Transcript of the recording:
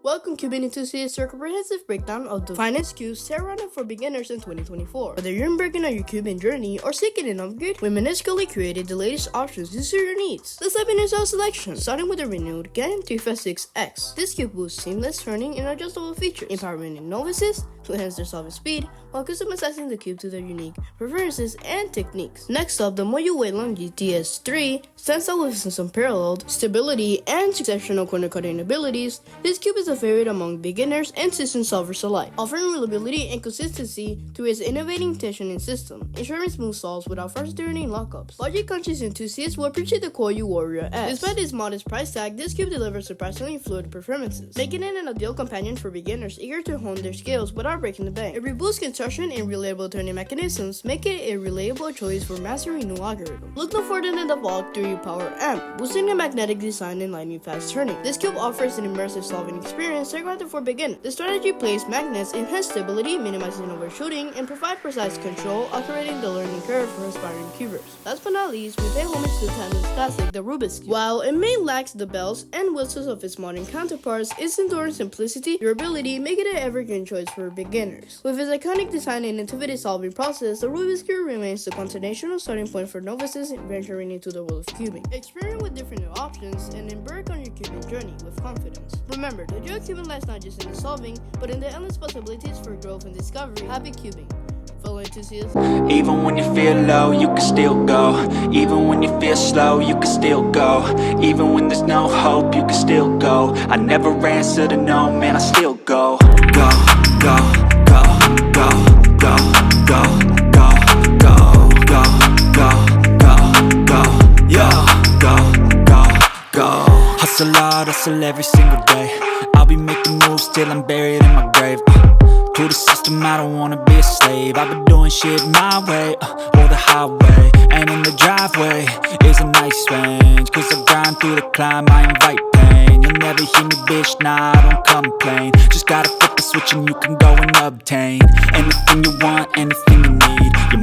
Welcome Cubing enthusiasts to a comprehensive breakdown of the finest cubes surrounded for beginners in 2024. Whether you're embarking on your cubing journey or seeking an upgrade, we minusculely created the latest options to suit your needs. Let's dive into our selection, starting with the renewed GAN 356X. This cube boosts seamless turning and adjustable features, empowering novices to enhance their solving speed while customizing the cube to their unique preferences and techniques. Next up, the Moyuwei GTS3 stands out with its unparalleled stability and exceptional corner cutting abilities. This cube is a favorite among beginners and system solvers alike, offering reliability and consistency through its innovating tensioning system, ensuring smooth solves without frustrating lockups. Logic-conscious enthusiasts will appreciate the Koyu Warrior S. Despite its modest price tag, this cube delivers surprisingly fluid performances, making it an ideal companion for beginners eager to hone their skills without breaking the bank. It reboosts construction and reliable turning mechanisms, making it a reliable choice for mastering new algorithms. Look no further than the Valk 3 Power Amp, boosting the magnetic design and lightning fast turning. This cube offers an immersive solving experience targeted for beginners. The strategy plays magnets, enhance stability, minimizing overshooting, and provide precise control, accelerating the learning curve for aspiring cubers. Last but not least, we pay homage to the timeless classic, the Rubik's Cube. While it may lack the bells and whistles of its modern counterparts, its enduring simplicity, durability make it an evergreen choice for beginners. With its iconic design and intuitive solving process, the Rubik's Cube remains the continuational starting point for novices venturing into the world of cubing. Experiment with different new options and embark on your cubing journey with confidence. Remember, the joy of cubing lies not just in the solving, but in the endless possibilities for growth and discovery. Happy cubing, fellow enthusiasts. Even when you feel low, you can still go. Even when you feel slow, you can still go. Even when there's no hope, you can still go. I never answer to no, man, I still go. Go, go, go, go, go, go, go, go, go, go, go, go, yo, go, go, go. Hustle hard, hustle every single day. I'll be making moves till I'm buried in my grave. To the system, I don't wanna be a slave. I've been doing shit my way, or the highway. And in the driveway is a nice range, cause I grind through the climb, I invite pain. You'll never hear me, bitch, nah, I don't complain. Just gotta flip the switch and you can go and obtain anything you want, anything you need. Your